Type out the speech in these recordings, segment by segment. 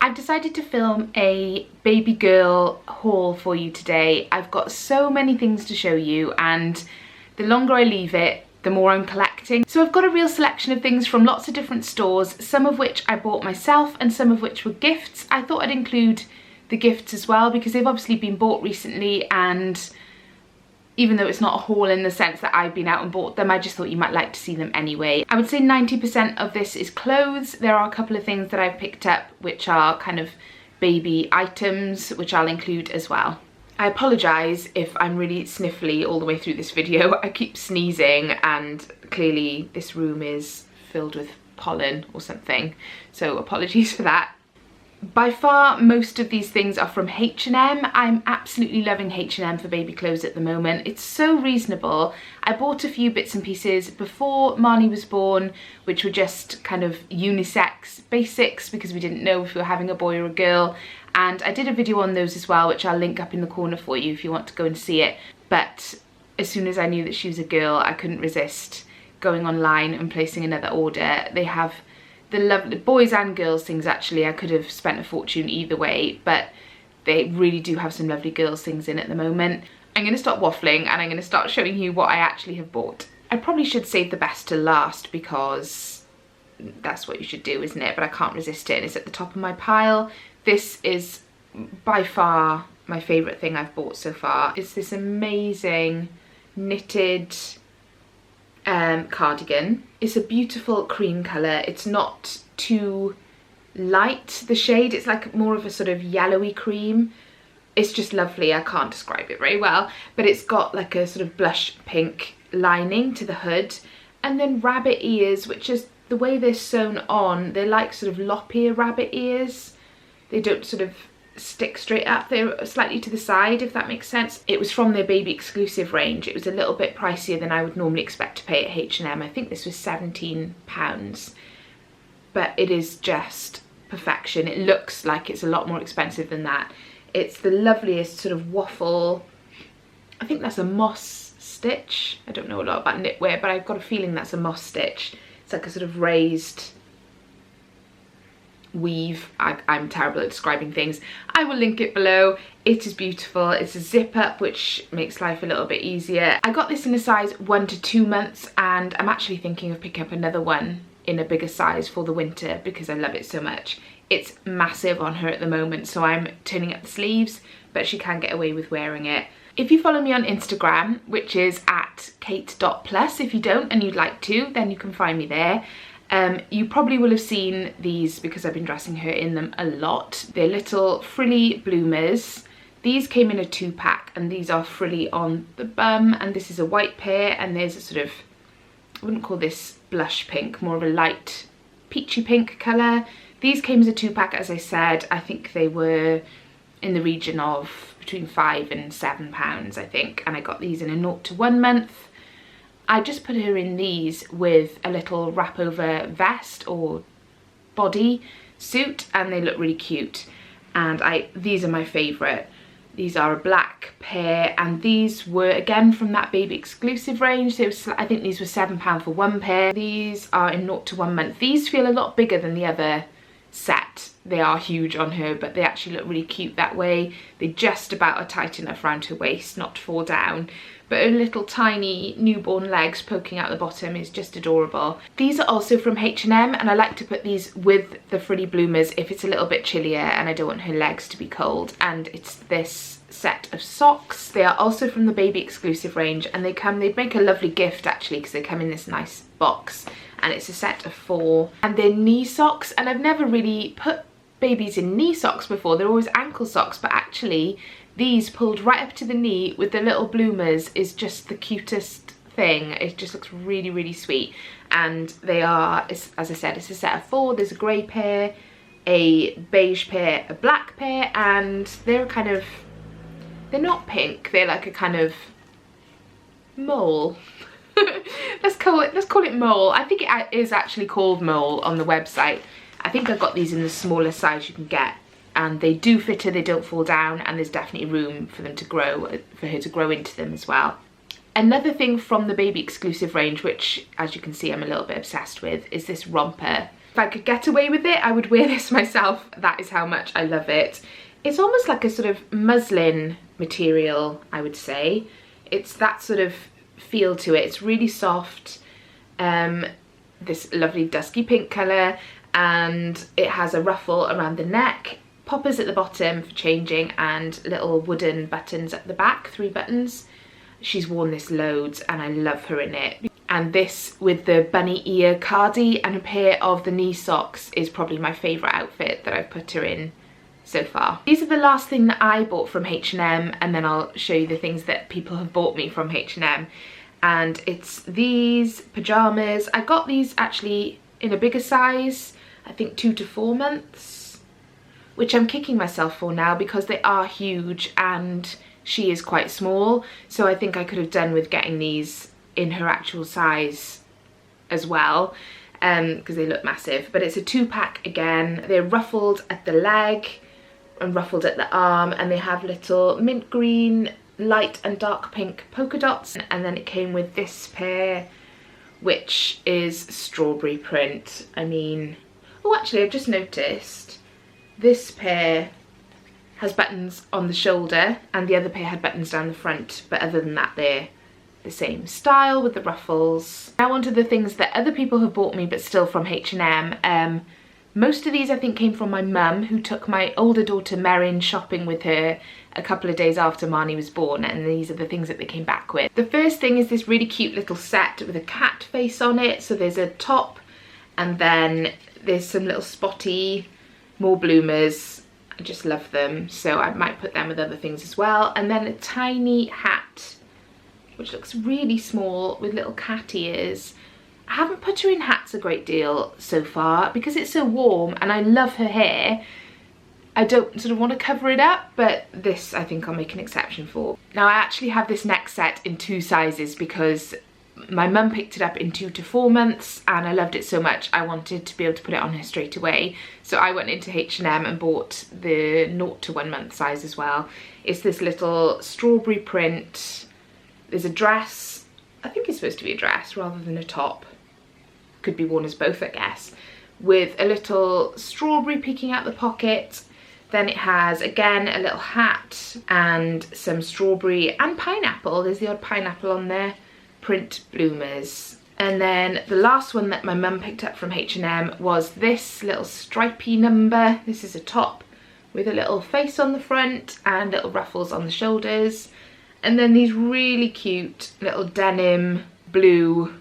I've decided to film a baby girl haul for you today. I've got so many things to show you, and the longer I leave it, the more I'm collecting. So I've got a real selection of things from lots of different stores, some of which I bought myself and some of which were gifts. I thought I'd include the gifts as well because they've obviously been bought recently, and even though it's not a haul in the sense that I've been out and bought them, I just thought you might like to see them anyway. I would say 90% of this is clothes. There are a couple of things that I've picked up which are kind of baby items, which I'll include as well. I apologise if I'm really sniffly all the way through this video. I keep sneezing and clearly this room is filled with pollen or something, so apologies for that. By far, most of these things are from H&M. I'm absolutely loving H&M for baby clothes at the moment. It's so reasonable. I bought a few bits and pieces before Marnie was born, which were just kind of unisex basics because we didn't know if we were having a boy or a girl. And I did a video on those as well, which I'll link up in the corner for you if you want to go and see it. But as soon as I knew that she was a girl, I couldn't resist going online and placing another order. They have the lovely boys and girls things. Actually, I could have spent a fortune either way, but they really do have some lovely girls things in at the moment. I'm going to stop waffling and I'm going to start showing you what I actually have bought. I probably should save the best to last because that's what you should do, isn't it? But I can't resist it and it's at the top of my pile. This is by far my favourite thing I've bought so far. It's this amazing knitted cardigan. It's a beautiful cream colour. It's not too light, the shade. It's like more of a sort of yellowy cream. It's just lovely. I can't describe it very well, but it's got like a sort of blush pink lining to the hood, and then rabbit ears, which is the way they're sewn on. They're like sort of lop ear rabbit ears. They don't sort of stick straight up, they're slightly to the side, if that makes sense. It was from their baby exclusive range. It was a little bit pricier than I would normally expect to pay at H&M. I think this was £17, but it is just perfection. It looks like it's a lot more expensive than that. It's the loveliest sort of waffle, I think that's a moss stitch. I don't know a lot about knitwear, but I've got a feeling that's a moss stitch. It's like a sort of raised weave. I'm terrible at describing things. I will link it below. It is beautiful. It's a zip up, which makes life a little bit easier. I got this in a size 1 to 2 months, and I'm actually thinking of picking up another one in a bigger size for the winter because I love it so much. It's massive on her at the moment, so I'm turning up the sleeves, but she can get away with wearing it. If you follow me on Instagram, which is at kate.plus, if you don't and you'd like to, then you can find me there. You probably will have seen these because I've been dressing her in them a lot. They're little frilly bloomers. These came in a 2-pack and these are frilly on the bum, and this is a white pair, and there's a sort of, I wouldn't call this blush pink, more of a light peachy pink colour. These came as a 2-pack, as I said. I think they were in the region of between £5 and £7, I think, and I got these in a 0 to 1 month. I just put her in these with a little wrap over vest or body suit, and they look really cute. And these are my favourite. These are a black pair, and these were again from that baby exclusive range. I think these were £7 for 1 pair. These are in 0 to 1 month. These feel a lot bigger than the other set. They are huge on her, but they actually look really cute that way. They just about are tight enough around her waist not to fall down, but her little tiny newborn legs poking out the bottom is just adorable. These are also from H&M, and I like to put these with the frilly bloomers if it's a little bit chillier and I don't want her legs to be cold. And it's this set of socks. They are also from the baby exclusive range, and they make a lovely gift actually because they come in this nice box, and it's a set of 4, and they're knee socks. And I've never really put babies in knee socks before. They're always ankle socks, but actually these pulled right up to the knee with the little bloomers is just the cutest thing. It just looks really, really sweet. And they are, as I said, it's a set of 4. There's a grey pair, a beige pair, a black pair, and they're kind of, they're not pink, they're like a kind of mole. let's call it mole. I think it is actually called mole on the website. I think I got these in the smallest size you can get, and they do fit her, they don't fall down, and there's definitely room for them to grow, for her to grow into them as well. Another thing from the baby exclusive range, which as you can see I'm a little bit obsessed with, is this romper. If I could get away with it, I would wear this myself. That is how much I love it. It's almost like a sort of muslin material, I would say. It's that sort of feel to it. It's really soft, this lovely dusky pink colour, and it has a ruffle around the neck, poppers at the bottom for changing, and little wooden buttons at the back, 3 buttons. She's worn this loads and I love her in it. And this with the bunny ear cardi and a pair of the knee socks is probably my favourite outfit that I've put her in so far. These are the last thing that I bought from H&M, and then I'll show you the things that people have bought me from H&M. And it's these pyjamas. I got these actually in a bigger size, I think 2 to 4 months, which I'm kicking myself for now because they are huge and she is quite small. So I think I could have done with getting these in her actual size as well, because they look massive. But it's a 2-pack again. They're ruffled at the leg and ruffled at the arm, and they have little mint green, light and dark pink polka dots. And then it came with this pair, which is strawberry print. I mean, oh, actually I've just noticed this pair has buttons on the shoulder and the other pair had buttons down the front, but other than that they're the same style with the ruffles. Now onto the things that other people have bought me but still from H&M. Most of these I think came from my mum, who took my older daughter Merrin shopping with her a couple of days after Marnie was born, and these are the things that they came back with. The first thing is this really cute little set with a cat face on it. So there's a top and then there's some little spotty more bloomers. I just love them, so I might put them with other things as well. And then a tiny hat, which looks really small with little cat ears. I haven't put her in hats a great deal so far because it's so warm and I love her hair. I don't sort of want to cover it up, but this I think I'll make an exception for. Now I actually have this neck set in 2 sizes because my mum picked it up in 2 to 4 months and I loved it so much I wanted to be able to put it on her straight away. So I went into H&M and bought the 0 to 1 month size as well. It's this little strawberry print. There's a dress. I think it's supposed to be a dress rather than a top. Could be worn as both, I guess, with a little strawberry peeking out the pocket. Then it has again a little hat and some strawberry and pineapple. There's the odd pineapple on there. Print bloomers. And then the last one that my mum picked up from H&M was this little stripy number. This is a top with a little face on the front and little ruffles on the shoulders. And then these really cute little denim blue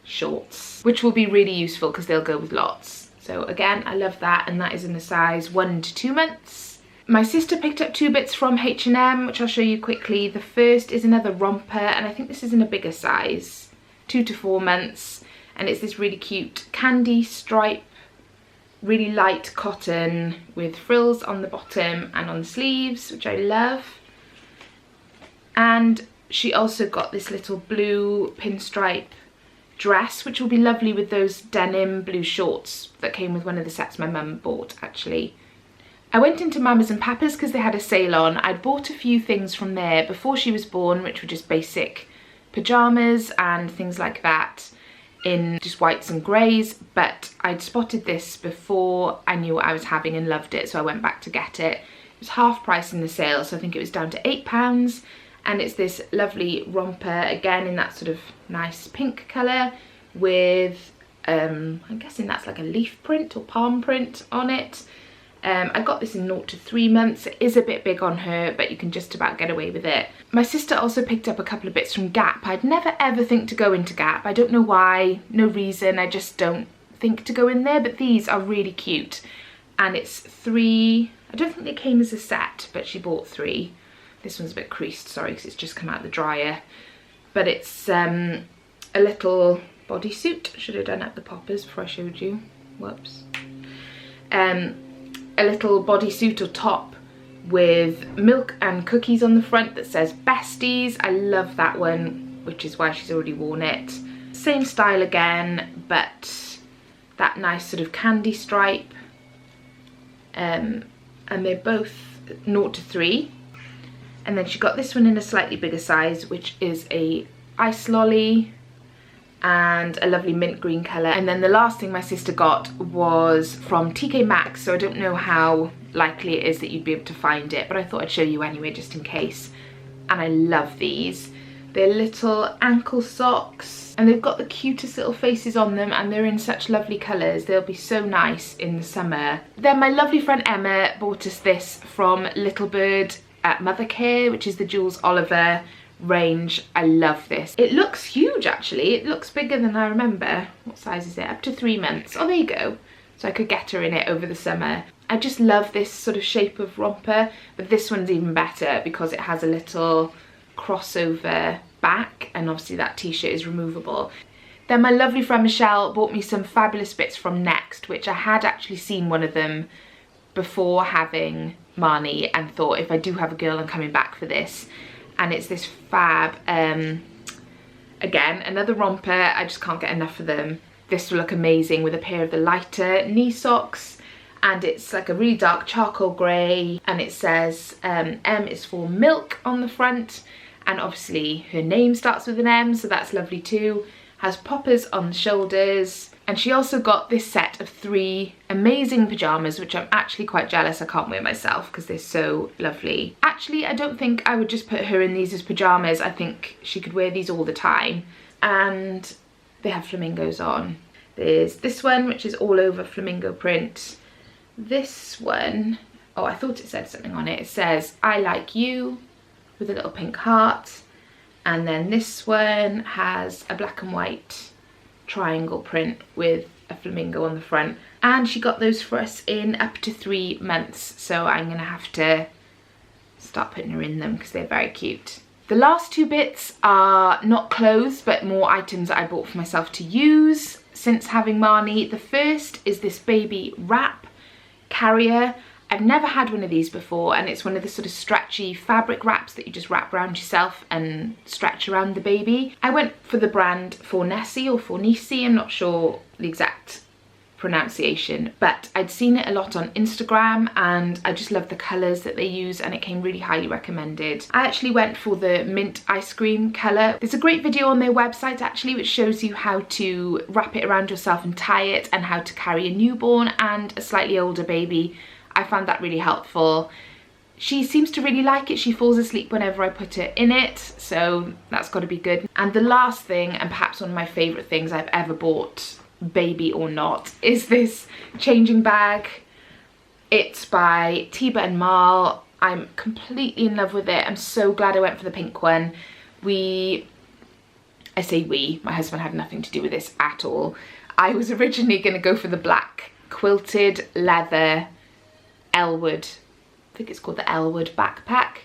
shorts, which will be really useful because they'll go with lots. So again, I love that, and that is in the size 1 to 2 months. My sister picked up 2 bits from H&M, which I'll show you quickly. The first is another romper, and I think this is in a bigger size, 2 to 4 months. And it's this really cute candy stripe, really light cotton with frills on the bottom and on the sleeves, which I love. And she also got this little blue pinstripe dress, which will be lovely with those denim blue shorts that came with one of the sets my mum bought actually. I went into Mamas and Papas because they had a sale on. I'd bought a few things from there before she was born, which were just basic pyjamas and things like that in just whites and greys, but I'd spotted this before I knew what I was having and loved it, so I went back to get it. It was half price in the sale, so I think it was down to £8. And it's this lovely romper, again in that sort of nice pink colour with, I'm guessing that's like a leaf print or palm print on it. I got this in 0 to 3 months. It is a bit big on her, but you can just about get away with it. My sister also picked up a couple of bits from Gap. I'd never ever think to go into Gap. I don't know why, no reason, I just don't think to go in there, but these are really cute. And it's 3, I don't think they came as a set, but she bought 3. This one's a bit creased, sorry, because it's just come out of the dryer. But it's a little bodysuit. Should have done up the poppers before I showed you. Whoops. A little bodysuit or top with milk and cookies on the front that says Besties. I love that one, which is why she's already worn it. Same style again, but that nice sort of candy stripe. And they're both 0 to 3. And then she got this one in a slightly bigger size, which is a ice lolly. and a lovely mint green colour. And then the last thing my sister got was from TK Maxx, so I don't know how likely it is that you'd be able to find it, but I thought I'd show you anyway just in case. And I love these. They're little ankle socks and they've got the cutest little faces on them, and they're in such lovely colours. They'll be so nice in the summer. Then my lovely friend Emma bought us this from Little Bird at Mothercare, which is the Jules Oliver range. I love this. It looks huge actually. It looks bigger than I remember. What size is it? Up to 3 months. Oh, there you go. So I could get her in it over the summer. I just love this sort of shape of romper, but this one's even better because it has a little crossover back, and obviously that t-shirt is removable. Then my lovely friend Michelle bought me some fabulous bits from Next, which I had actually seen one of them before having Marnie and thought, if I do have a girl, I'm coming back for this. And it's this fab, again, another romper. I just can't get enough of them. This will look amazing with a pair of the lighter knee socks, and it's like a really dark charcoal grey, and it says M is for milk on the front, and obviously her name starts with an M, so that's lovely too. Has poppers on the shoulders, and she also got this set of 3 amazing pyjamas, which I'm actually quite jealous I can't wear myself because they're so lovely. Actually, I don't think I would just put her in these as pyjamas. I think she could wear these all the time, and they have flamingos on. There's this one, which is all over flamingo print. This one, oh, I thought it said something on it. It says, I like you, with a little pink heart. And then this one has a black and white triangle print with a flamingo on the front. And she got those for us in up to 3 months. So I'm gonna have to start putting her in them because they're very cute. The last 2 bits are not clothes, but more items that I bought for myself to use since having Marnie. The first is this baby wrap carrier. I've never had one of these before, and it's one of the sort of stretchy fabric wraps that you just wrap around yourself and stretch around the baby. I went for the brand Fornesi or Fornisi, I'm not sure the exact pronunciation, but I'd seen it a lot on Instagram and I just love the colours that they use, and it came really highly recommended. I actually went for the mint ice cream colour. There's a great video on their website actually which shows you how to wrap it around yourself and tie it, and how to carry a newborn and a slightly older baby. I found that really helpful. She seems to really like it. She falls asleep whenever I put her in it, so that's got to be good. And the last thing, and perhaps one of my favourite things I've ever bought, baby or not, is this changing bag. It's by TIBA+MARL. I'm completely in love with it. I'm so glad I went for the pink one. I say we, my husband had nothing to do with this at all. I was originally going to go for the black quilted leather Elwood, I think it's called the Elwood backpack,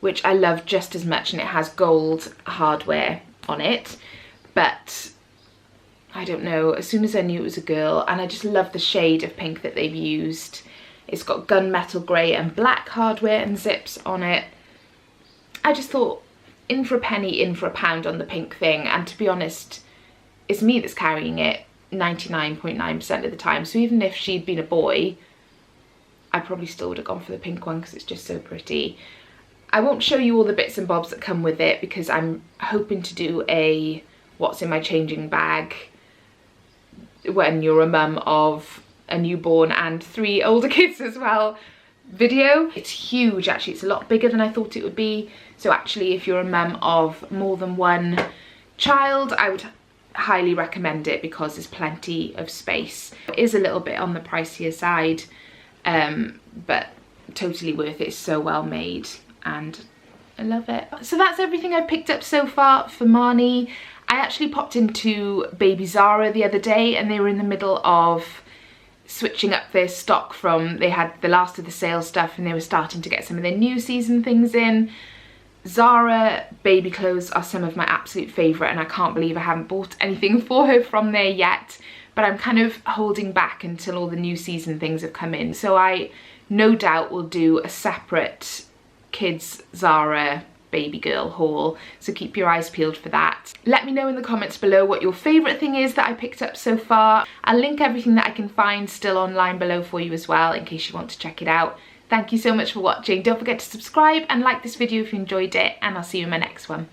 which I love just as much, and it has gold hardware on it. But I don't know, as soon as I knew it was a girl, and I just love the shade of pink that they've used. It's got gunmetal grey and black hardware and zips on it. I just thought, in for a penny, in for a pound on the pink thing, and to be honest, it's me that's carrying it 99.9% of the time, so even if she'd been a boy, I probably still would have gone for the pink one because it's just so pretty. I won't show you all the bits and bobs that come with it because I'm hoping to do a what's in my changing bag when you're a mum of a newborn and 3 older kids as well video. It's huge actually, it's a lot bigger than I thought it would be. So actually if you're a mum of more than 1 child, I would highly recommend it because there's plenty of space. It is a little bit on the pricier side, but totally worth it. It's so well made and I love it. So that's everything I've picked up so far for Marnie. I actually popped into Baby Zara the other day and they were in the middle of switching up their stock from, they had the last of the sale stuff and they were starting to get some of their new season things in. Zara baby clothes are some of my absolute favourite, and I can't believe I haven't bought anything for her from there yet, but I'm kind of holding back until all the new season things have come in. So I no doubt will do a separate kids Zara baby girl haul, so keep your eyes peeled for that. Let me know in the comments below what your favourite thing is that I picked up so far. I'll link everything that I can find still online below for you as well in case you want to check it out. Thank you so much for watching. Don't forget to subscribe and like this video if you enjoyed it, and I'll see you in my next one.